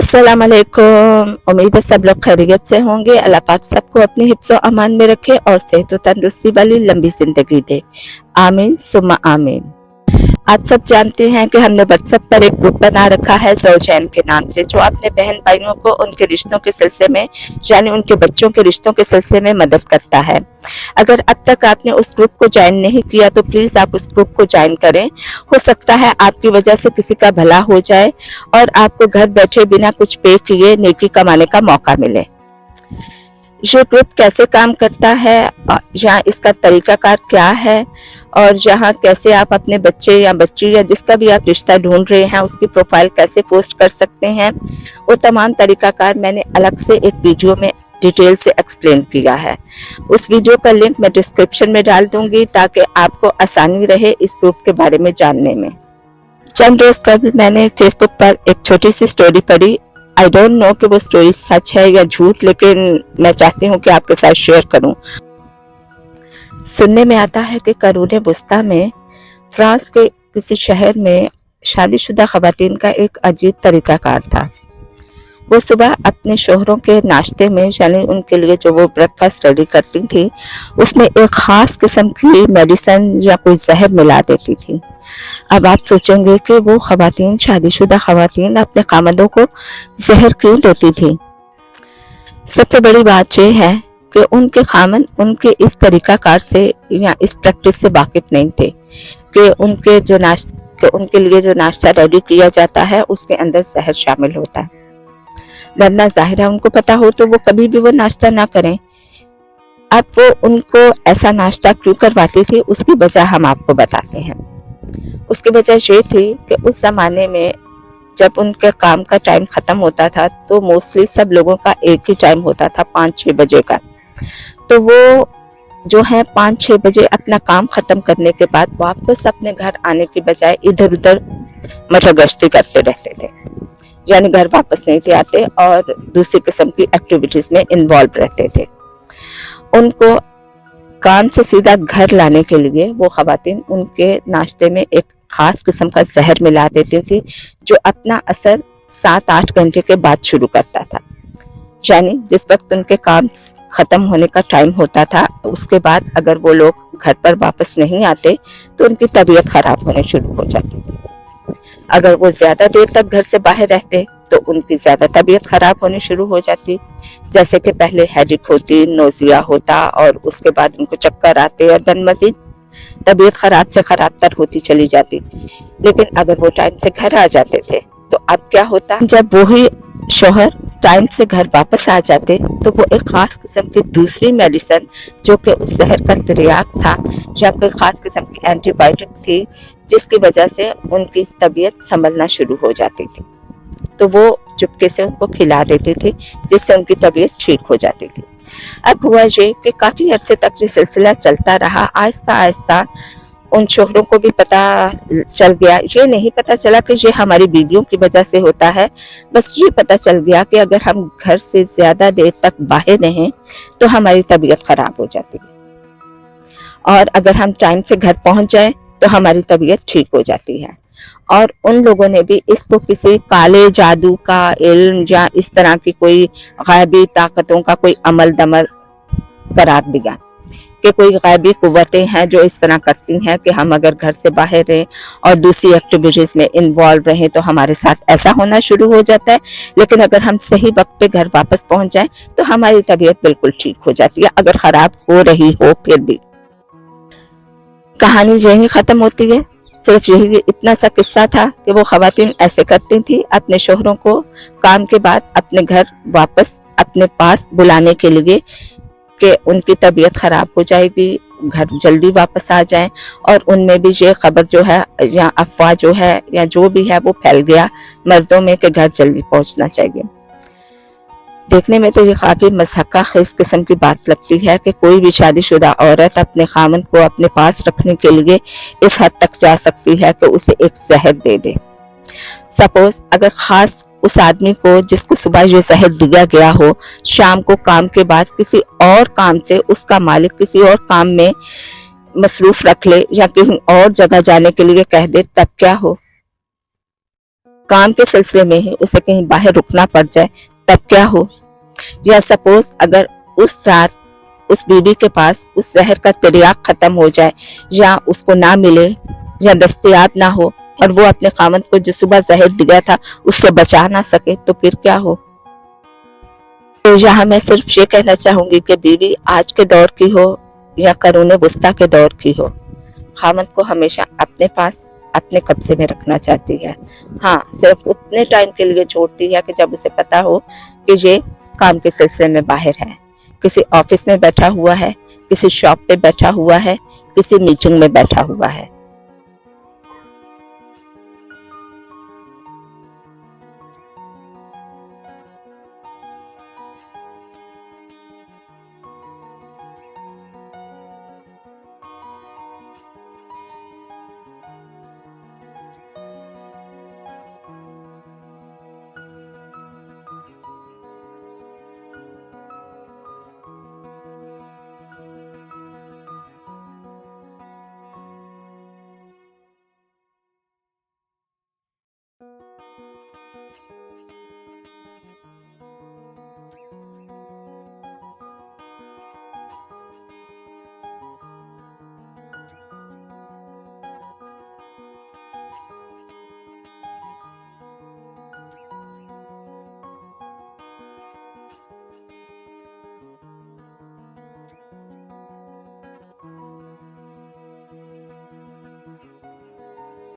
अस्सलाम वालेकुम। उम्मीद है सब लोग खैरियत से होंगे। अल्लाह पाक सबको अपनी हिफ्ज़ व अमान में रखे और सेहत व तंदुरुस्ती वाली लंबी जिंदगी दे। आमीन सुम्मा आमीन। आप सब जानते हैं कि हमने व्हाट्सएप पर एक ग्रुप बना रखा है ज़ौजैन के नाम से, जो अपने बहन भाइयों को उनके रिश्तों के सिलसिले में यानी उनके बच्चों के रिश्तों के सिलसिले में मदद करता है। अगर अब तक आपने उस ग्रुप को ज्वाइन नहीं किया तो प्लीज आप उस ग्रुप को ज्वाइन करें। हो सकता है आपकी वजह से किसी का भला हो जाए और आपको घर बैठे बिना कुछ पे किए नेकी कमाने का मौका मिले। ये ग्रुप कैसे काम करता है या इसका तरीकाकार क्या है और यहाँ कैसे आप अपने बच्चे या बच्ची या जिसका भी आप रिश्ता ढूंढ रहे हैं उसकी प्रोफाइल कैसे पोस्ट कर सकते हैं, वो तमाम तरीकाकार मैंने अलग से एक वीडियो में डिटेल से एक्सप्लेन किया है। उस वीडियो का लिंक मैं डिस्क्रिप्शन में डाल दूंगी ताकि आपको आसानी रहे इस ग्रुप के बारे में जानने में। चंद रोज कबल मैंने फेसबुक पर एक छोटी सी स्टोरी पढ़ी। आई डोंट नो कि वो स्टोरी सच है या झूठ, लेकिन मैं चाहती हूँ कि आपके साथ शेयर करूँ। सुनने में आता है कि करूने वुस्ता में फ्रांस के किसी शहर में शादीशुदा खवातीन का एक अजीब तरीकाकार था। वो सुबह अपने शोहरों के नाश्ते में यानी उनके लिए जो वो ब्रेकफास्ट रेडी करती थी उसमें एक खास किस्म की मेडिसिन या कोई जहर मिला देती थी। अब आप सोचेंगे कि वो खवातीन शादीशुदा खवातीन अपने खामदों को जहर क्यों देती थी। सबसे बड़ी बात यह है कि उनके खामन उनके इस तरीकाकार से या इस प्रैक्टिस से वाकिफ नहीं थे कि उनके लिए जो नाश्ता रेडी किया जाता है उसके अंदर जहर शामिल होता है। वरना जाहिर है उनको पता हो तो वो कभी भी वो नाश्ता ना करें। अब वो उनको ऐसा नाश्ता क्यों करवाती थी उसकी वजह हम आपको बताते हैं। उसकी वजह ये थी कि उस जमाने में जब उनके काम का टाइम खत्म होता था तो मोस्टली सब लोगों का एक ही टाइम होता था 5-6 बजे का। तो वो जो है 5-6 बजे अपना काम खत्म करने के बाद वापस अपने घर आने की बजाय इधर उधर मशगश्ती करते रहते थे, यानी घर वापस नहीं थे आते और दूसरी किस्म की एक्टिविटीज में इन्वॉल्व रहते थे। उनको काम से सीधा घर लाने के लिए वो खवातीन उनके नाश्ते में एक खास किस्म का जहर मिला देती थी जो अपना असर 7-8 घंटे के बाद शुरू करता था। यानी जिस वक्त उनके काम खत्म होने का टाइम होता था उसके बाद अगर वो लोग घर पर वापस नहीं आते तो उनकी तबीयत खराब होने शुरू हो जाती थी। अगर वो ज्यादा देर तक घर से बाहर रहते तो उनकी ज्यादा तबीयत खराब होनी शुरू हो जाती, जैसे कि पहले हेडेक होती, नोजिया होता और उसके बाद उनको चक्कर आते और दिन मजीद तबीयत खराब से खराब तर होती चली जाती। लेकिन अगर वो टाइम से घर आ जाते थे तो अब क्या होता, जब वही शौहर टाइम से घर वापस आ जाते तो वो एक खास किस्म की दूसरी मेडिसिन जो कि उस जहर का तिर्याक था या कोई खास किस्म की एंटीबायोटिक थी जिसकी वजह से उनकी तबीयत संभलना शुरू हो जाती थी, तो वो चुपके से उनको खिला देती थी जिससे उनकी तबीयत ठीक हो जाती थी। अब हुआ ये कि काफी अरसे तक ये सिलसिला चलता रहा। आहिस्ता आहिस्ता उन शोहरों को भी पता चल गया, ये नहीं पता चला कि ये हमारी बीवियों की वजह से होता है, बस ये पता चल गया कि अगर हम घर से ज्यादा देर तक बाहर रहें तो हमारी तबीयत खराब हो जाती है और अगर हम टाइम से घर पहुंच जाए तो हमारी तबीयत ठीक हो जाती है। और उन लोगों ने भी इसको किसी काले जादू का इल्म या इस तरह की कोई गायबी ताकतों का कोई अमल दमल करार दिया कि कोई गायबी कुव्वतें हैं जो इस तरह करती हैं कि हम अगर घर से बाहर रहें और दूसरी एक्टिविटीज में इन्वॉल्व रहें तो हमारे साथ ऐसा होना शुरू हो जाता है, लेकिन अगर हम सही वक्त पे घर वापस पहुंच जाएं तो हमारी तबीयत बिल्कुल ठीक हो जाती है, अगर खराब हो रही हो फिर भी। कहानी यही खत्म होती है। सिर्फ यही इतना सा किस्सा था कि वो खवातीन ऐसे करती थी अपने शोहरों को काम के बाद अपने घर वापस अपने पास बुलाने के लिए कि उनकी तबीयत खराब हो जाएगी, घर जल्दी वापस आ जाएं। और उनमें भी ये खबर जो है या अफवाह जो है या जो भी है वो फैल गया मर्दों में कि घर जल्दी पहुंचना चाहिए। देखने में तो ये काफी मज़हक़ा ख़ेज़ किस्म की बात लगती है कि कोई भी शादीशुदा औरत अपने खामन को अपने पास रखने के लिए इस हद तक जा सकती है कि उसे एक जहर दे दे। सपोज अगर खास उस आदमी को जिसको सुबह ये जहर दिया गया हो शाम को काम के बाद किसी और काम से उसका मालिक किसी और काम में मसरूफ रख ले या कहीं और जगह जाने के लिए कह दे, तब क्या हो। काम के सिलसिले में ही उसे कहीं बाहर रुकना पड़ जाए तब क्या हो। या सपोज अगर उस रात उस बीवी के पास उस जहर का तिर्याक खत्म हो जाए या उसको ना मिले या दस्तयाब ना हो और वो अपने खामद को जो सुबह जहर दिया था उससे बचा ना सके तो फिर क्या हो। तो यहाँ मैं सिर्फ ये कहना चाहूंगी कि बीवी आज के दौर की हो या करूने वस्ता के दौर की हो, खामद को हमेशा अपने पास अपने कब्जे में रखना चाहती है। हाँ, सिर्फ उतने टाइम के लिए छोड़ती है कि जब उसे पता हो कि ये काम के सिलसिले में बाहर है, किसी ऑफिस में बैठा हुआ है, किसी शॉप पे बैठा हुआ है, किसी मीटिंग में बैठा हुआ है।